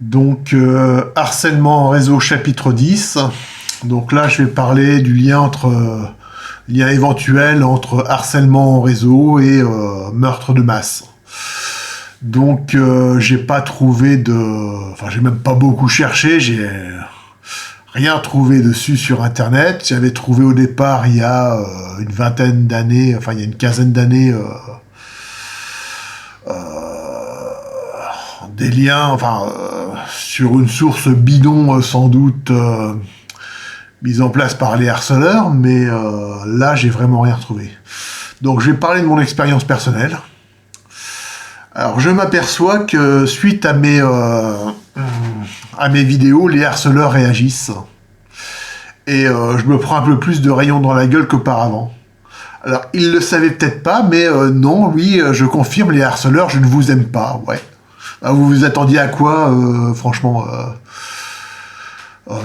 Donc, harcèlement en réseau chapitre 10. Donc là, je vais parler du lien éventuel entre harcèlement en réseau et meurtre de masse. Donc, j'ai pas trouvé enfin, j'ai même pas beaucoup cherché, j'ai rien trouvé dessus sur Internet. J'avais trouvé au départ, il y a une vingtaine d'années, enfin, il y a une quinzaine d'années, des liens, enfin, sur une source bidon, sans doute, mise en place par les harceleurs, mais là, j'ai vraiment rien retrouvé. Donc, je vais parler de mon expérience personnelle. Alors, je m'aperçois que suite à mes vidéos, les harceleurs réagissent. Et je me prends un peu plus de rayons dans la gueule qu'auparavant. Alors, ils le savaient peut-être pas, mais non, oui, je confirme, les harceleurs, je ne vous aime pas, ouais. Vous vous attendiez à quoi, franchement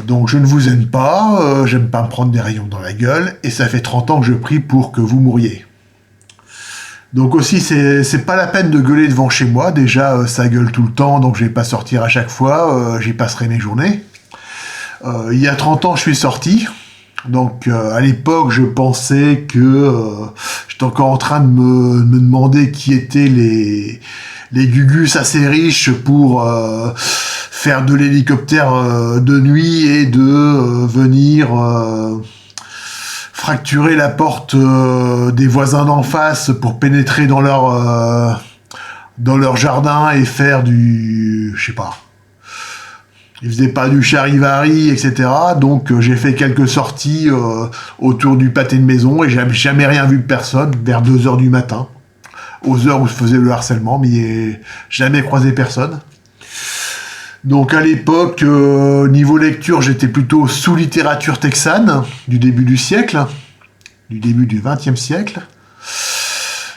donc je ne vous aime pas, j'aime pas me prendre des rayons dans la gueule, et ça fait 30 ans que je prie pour que vous mouriez. Donc aussi, c'est pas la peine de gueuler devant chez moi, déjà ça gueule tout le temps, donc je vais pas sortir à chaque fois, j'y passerai mes journées. Il y a 30 ans, je suis sorti, donc à l'époque, je pensais que j'étais encore en train de me demander qui étaient les gugus assez riches pour faire de l'hélicoptère de nuit et de venir fracturer la porte des voisins d'en face pour pénétrer dans leur jardin et faire je sais pas. Ils faisaient pas du charivari, etc. Donc j'ai fait quelques sorties autour du pâté de maison et j'ai jamais rien vu de personne vers 2h du matin, aux heures où je faisais le harcèlement, mais jamais croisé personne. Donc à l'époque, niveau lecture, j'étais plutôt sous littérature texane du début du siècle, du début du XXe siècle.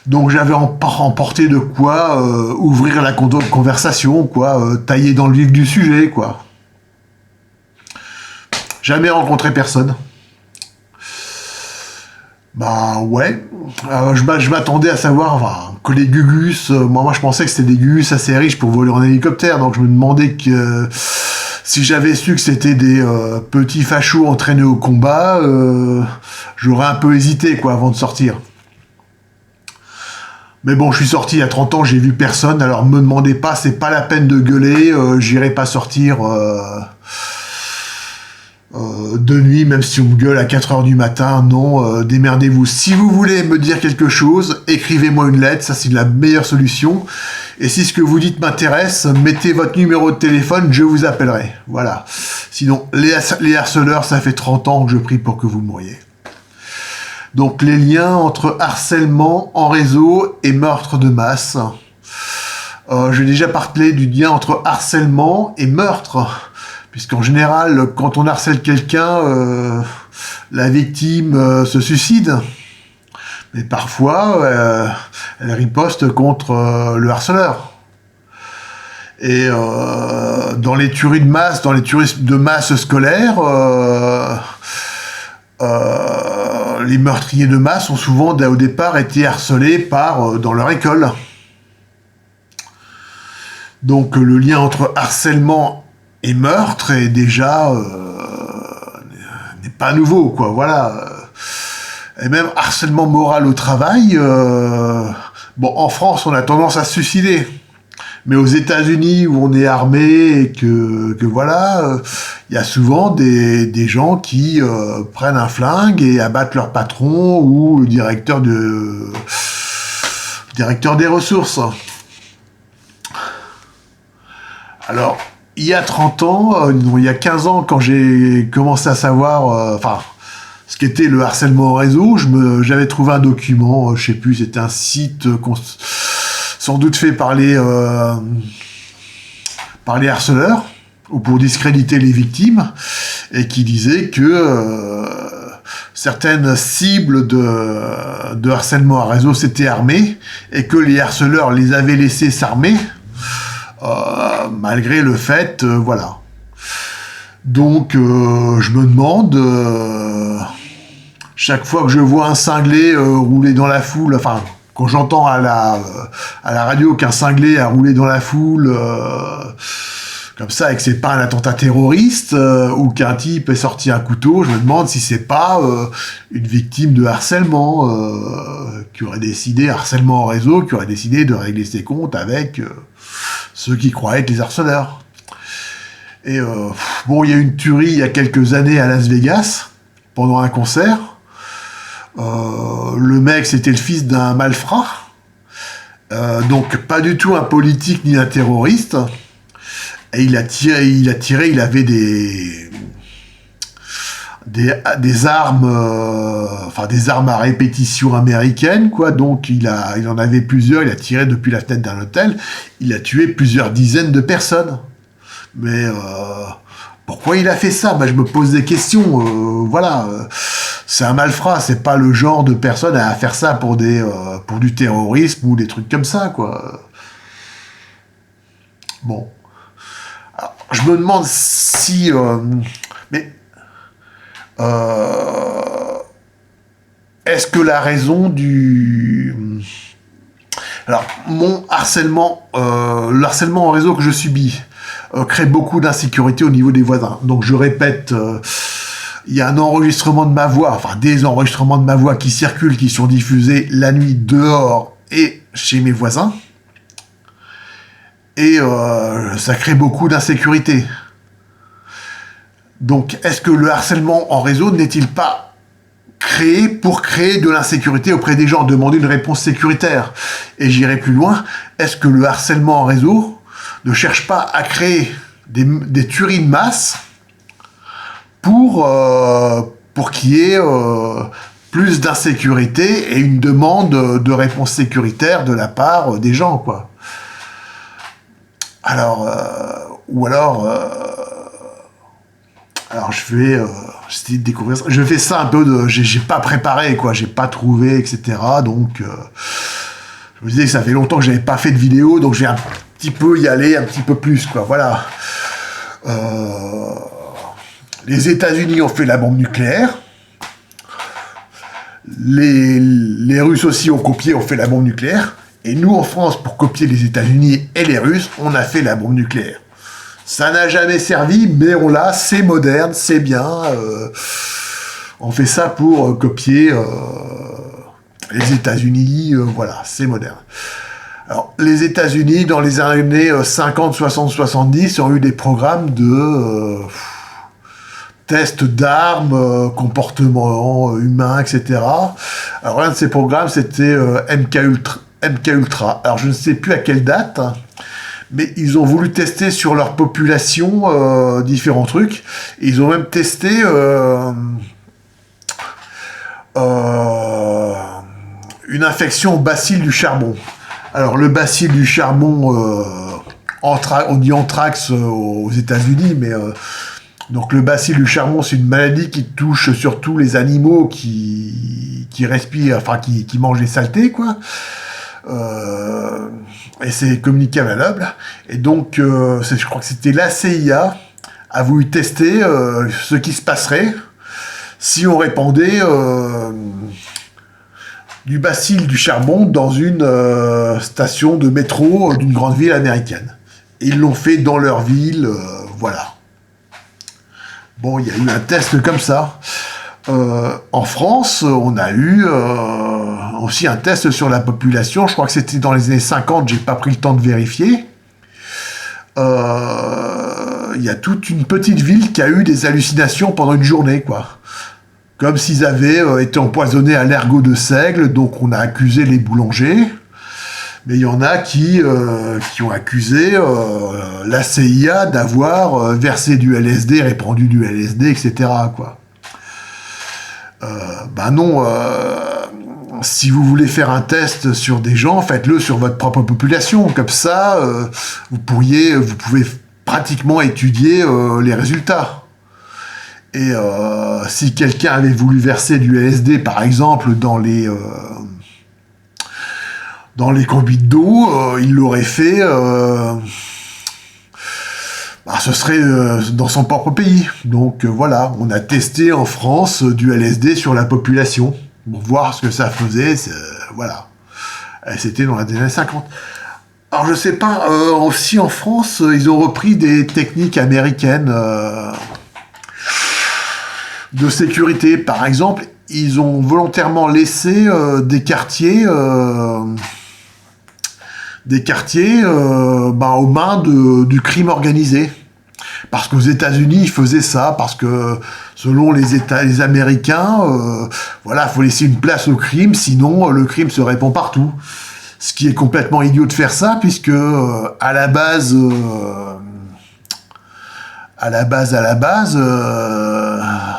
Donc j'avais emporté de quoi ouvrir la conversation, quoi, tailler dans le vif du sujet, quoi. Jamais rencontré personne. Bah ouais, je m'attendais à savoir que les gugus, moi je pensais que c'était des gugus assez riches pour voler en hélicoptère, donc je me demandais que si j'avais su que c'était des petits fachos entraînés au combat, j'aurais un peu hésité quoi avant de sortir. Mais bon, je suis sorti il y a 30 ans, j'ai vu personne, alors me demandez pas, c'est pas la peine de gueuler, j'irai pas sortir de nuit, même si on me gueule à 4h du matin, non, démerdez-vous. Si vous voulez me dire quelque chose, écrivez-moi une lettre, ça c'est la meilleure solution. Et si ce que vous dites m'intéresse, mettez votre numéro de téléphone, je vous appellerai. Voilà. Sinon, les harceleurs, ça fait 30 ans que je prie pour que vous mouriez. Donc les liens entre harcèlement en réseau et meurtre de masse. J'ai déjà parlé du lien entre harcèlement et meurtre. Puisqu'en général, quand on harcèle quelqu'un, la victime se suicide. Mais parfois, elle riposte contre le harceleur. Et dans les tueries de masse, dans les tueries de masse scolaires, les meurtriers de masse ont souvent, au départ, été harcelés dans leur école. Donc le lien entre harcèlement et meurtre est déjà n'est pas nouveau, quoi. Voilà. Et même harcèlement moral au travail. Bon, en France, on a tendance à se suicider, mais aux États-Unis, où on est armé et que voilà, il y a souvent des gens qui prennent un flingue et abattent leur patron ou le directeur des ressources. Alors, il y a 30 ans, il y a 15 ans, quand j'ai commencé à savoir, ce qu'était le harcèlement au réseau, j'avais trouvé un document, je sais plus, c'était un site sans doute fait par les harceleurs, ou pour discréditer les victimes, et qui disait que certaines cibles de harcèlement à réseau s'étaient armées, et que les harceleurs les avaient laissés s'armer, malgré le fait, voilà. Donc, je me demande, chaque fois que je vois un cinglé rouler dans la foule, enfin, quand j'entends à la radio qu'un cinglé a roulé dans la foule, comme ça, et que c'est pas un attentat terroriste, ou qu'un type est sorti un couteau, je me demande si c'est pas une victime de harcèlement, qui aurait décidé, harcèlement en réseau, qui aurait décidé de régler ses comptes avec ceux qui croyaient être les harceleurs. Et bon, il y a eu une tuerie il y a quelques années à Las Vegas, pendant un concert. Le mec, c'était le fils d'un malfrat, donc pas du tout un politique ni un terroriste. Et il avait des armes, enfin des armes à répétition américaines, quoi. Donc il en avait plusieurs. Il a tiré depuis la fenêtre d'un hôtel. Il a tué plusieurs dizaines de personnes. Mais pourquoi il a fait ça? Je me pose des questions. Voilà, c'est un malfrat. C'est pas le genre de personne à faire ça pour du terrorisme ou des trucs comme ça, quoi. Bon. Alors, je me demande si... est-ce que la raison du... Alors, le harcèlement en réseau que je subis crée beaucoup d'insécurité au niveau des voisins. Donc, je répète, il y a un enregistrement de ma voix, enfin des enregistrements de ma voix qui circulent, qui sont diffusés la nuit dehors et chez mes voisins. Et ça crée beaucoup d'insécurité. Donc, est-ce que le harcèlement en réseau n'est-il pas créé pour créer de l'insécurité auprès des gens, demander une réponse sécuritaire? Et j'irai plus loin, est-ce que le harcèlement en réseau ne cherche pas à créer des tueries de masse pour qu'il y ait plus d'insécurité et une demande de réponse sécuritaire de la part des gens, quoi? Alors, alors je vais essayer de découvrir ça. Je fais ça un peu j'ai pas préparé, quoi, j'ai pas trouvé, etc. Donc, je me disais que ça fait longtemps que j'avais pas fait de vidéo, donc je vais un petit peu y aller, un petit peu plus, quoi. Voilà. Les États-Unis ont fait la bombe nucléaire. Les Russes aussi ont copié, ont fait la bombe nucléaire. Et nous, en France, pour copier les États-Unis et les Russes, on a fait la bombe nucléaire. Ça n'a jamais servi, mais on l'a, c'est moderne, c'est bien. On fait ça pour copier les États-Unis, voilà, c'est moderne. Alors, les États-Unis, dans les années 50, 60, 70, ont eu des programmes de tests d'armes, comportement humain, etc. Alors, l'un de ces programmes, c'était MK Ultra. Alors, je ne sais plus à quelle date, mais ils ont voulu tester sur leur population différents trucs. Et ils ont même testé une infection au bacille du charbon. Alors, le bacille du charbon, on dit anthrax aux États-Unis, mais donc le bacille du charbon, c'est une maladie qui touche surtout les animaux qui respirent, enfin qui mangent les saletés, quoi. Et c'est communicable à l'œil. Et donc, je crois que c'était la CIA a voulu tester ce qui se passerait si on répandait du bacille du charbon dans une station de métro d'une grande ville américaine. Et ils l'ont fait dans leur ville, voilà. Bon, il y a eu un test comme ça. En France, on a eu aussi un test sur la population. Je crois que c'était dans les années 50, j'ai pas pris le temps de vérifier. Il y a toute une petite ville qui a eu des hallucinations pendant une journée, quoi. Comme s'ils avaient été empoisonnés à l'ergot de seigle, donc on a accusé les boulangers. Mais il y en a qui ont accusé la CIA d'avoir versé du LSD, répandu du LSD, etc., quoi. Non, si vous voulez faire un test sur des gens, faites-le sur votre propre population. Comme ça, vous pouvez pratiquement étudier les résultats. Et si quelqu'un avait voulu verser du LSD, par exemple, dans les conduites d'eau, il l'aurait fait... ce serait dans son propre pays. Donc voilà, on a testé en France du LSD sur la population pour voir ce que ça faisait. Voilà. Et c'était dans les années 50. Alors je sais pas, aussi en France, ils ont repris des techniques américaines de sécurité. Par exemple, ils ont volontairement laissé des quartiers aux mains du crime organisé. Parce qu'aux États-Unis, ils faisaient ça, parce que selon les Américains, voilà, faut laisser une place au crime, sinon le crime se répand partout. Ce qui est complètement idiot de faire ça, puisque à la base,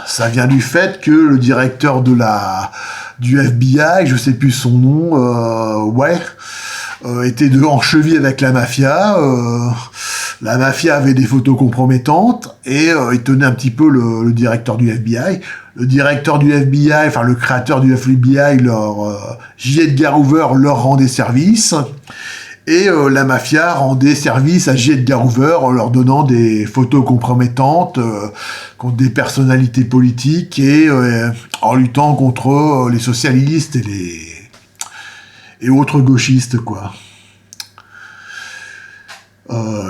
ça vient du fait que le directeur du FBI, je sais plus son nom, était en cheville avec la mafia. La mafia avait des photos compromettantes et il tenait un petit peu le directeur du FBI. Le directeur du FBI, enfin le créateur du FBI, J. Edgar Hoover, leur rendait service. Et la mafia rendait service à J. Edgar Hoover en leur donnant des photos compromettantes contre des personnalités politiques et en luttant contre les socialistes et autres gauchistes, quoi.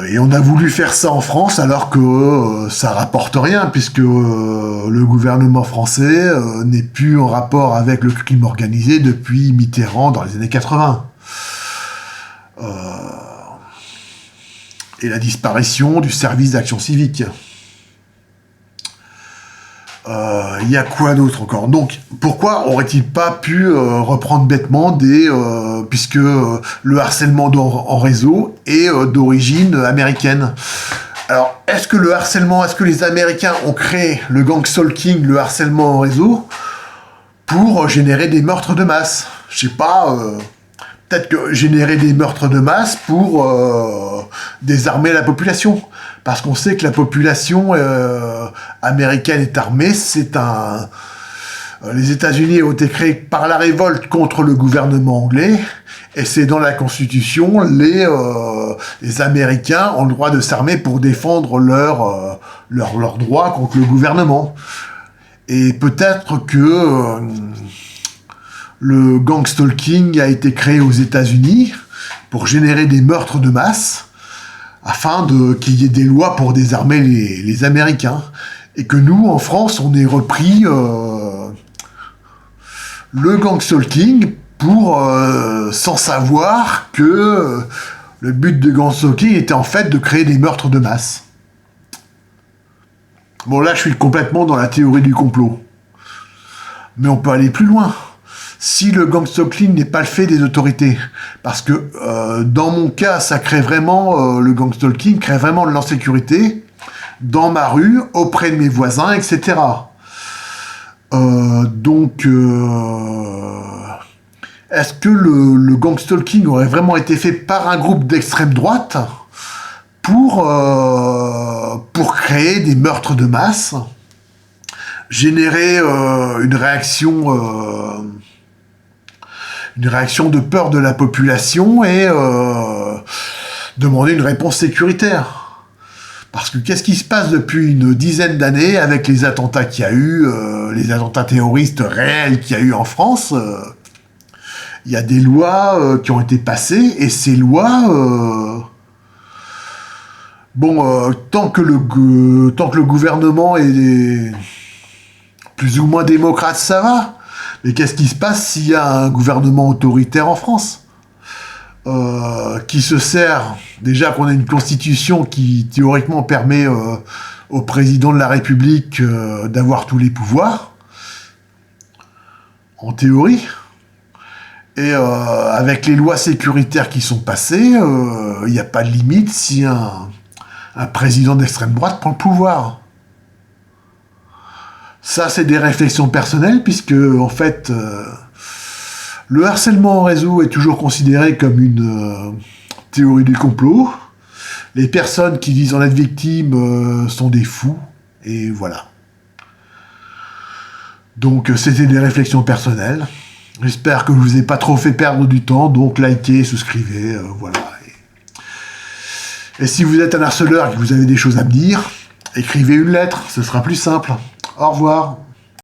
Et on a voulu faire ça en France alors que ça rapporte rien, puisque le gouvernement français n'est plus en rapport avec le crime organisé depuis Mitterrand dans les années 80. Et la disparition du service d'action civique. Il y a quoi d'autre encore? Donc, pourquoi aurait-il pas pu reprendre bêtement puisque le harcèlement en réseau est d'origine américaine? Alors, est-ce que les Américains ont créé le gang stalking, le harcèlement en réseau, pour générer des meurtres de masse? Je sais pas, peut-être que générer des meurtres de masse pour désarmer la population. Parce qu'on sait que la population américaine est armée, les États-Unis ont été créés par la révolte contre le gouvernement anglais, et c'est dans la Constitution, les Américains ont le droit de s'armer pour défendre leurs droits contre le gouvernement. Et peut-être que le gang stalking a été créé aux États-Unis pour générer des meurtres de masse, afin qu'il y ait des lois pour désarmer les Américains. Et que nous, en France, on ait repris le gang stalking sans savoir que le but de gang stalking était en fait de créer des meurtres de masse. Bon, là, je suis complètement dans la théorie du complot. Mais on peut aller plus loin. Si le gang stalking n'est pas le fait des autorités, parce que dans mon cas, ça crée vraiment, le gang stalking crée vraiment de l'insécurité dans ma rue, auprès de mes voisins, etc. Est-ce que le gang stalking aurait vraiment été fait par un groupe d'extrême droite pour créer des meurtres de masse, générer une réaction de peur de la population et demander une réponse sécuritaire? Parce que qu'est-ce qui se passe depuis une dizaine d'années avec les attentats qu'il y a eu, les attentats terroristes réels qu'il y a eu en France? Il y a des lois qui ont été passées, et ces lois... tant que le gouvernement est plus ou moins démocrate, ça va. Mais qu'est-ce qui se passe s'il y a un gouvernement autoritaire en France qui se sert, déjà qu'on a une constitution qui théoriquement permet au président de la République d'avoir tous les pouvoirs, en théorie, et avec les lois sécuritaires qui sont passées, il n'y a pas de limite si un président d'extrême droite prend le pouvoir. Ça, c'est des réflexions personnelles, puisque, en fait, le harcèlement en réseau est toujours considéré comme une théorie du complot. Les personnes qui disent en être victimes sont des fous, et voilà. Donc, c'était des réflexions personnelles. J'espère que je vous ai pas trop fait perdre du temps, donc likez, souscrivez, voilà. Et si vous êtes un harceleur et que vous avez des choses à me dire, écrivez une lettre, ce sera plus simple. Au revoir.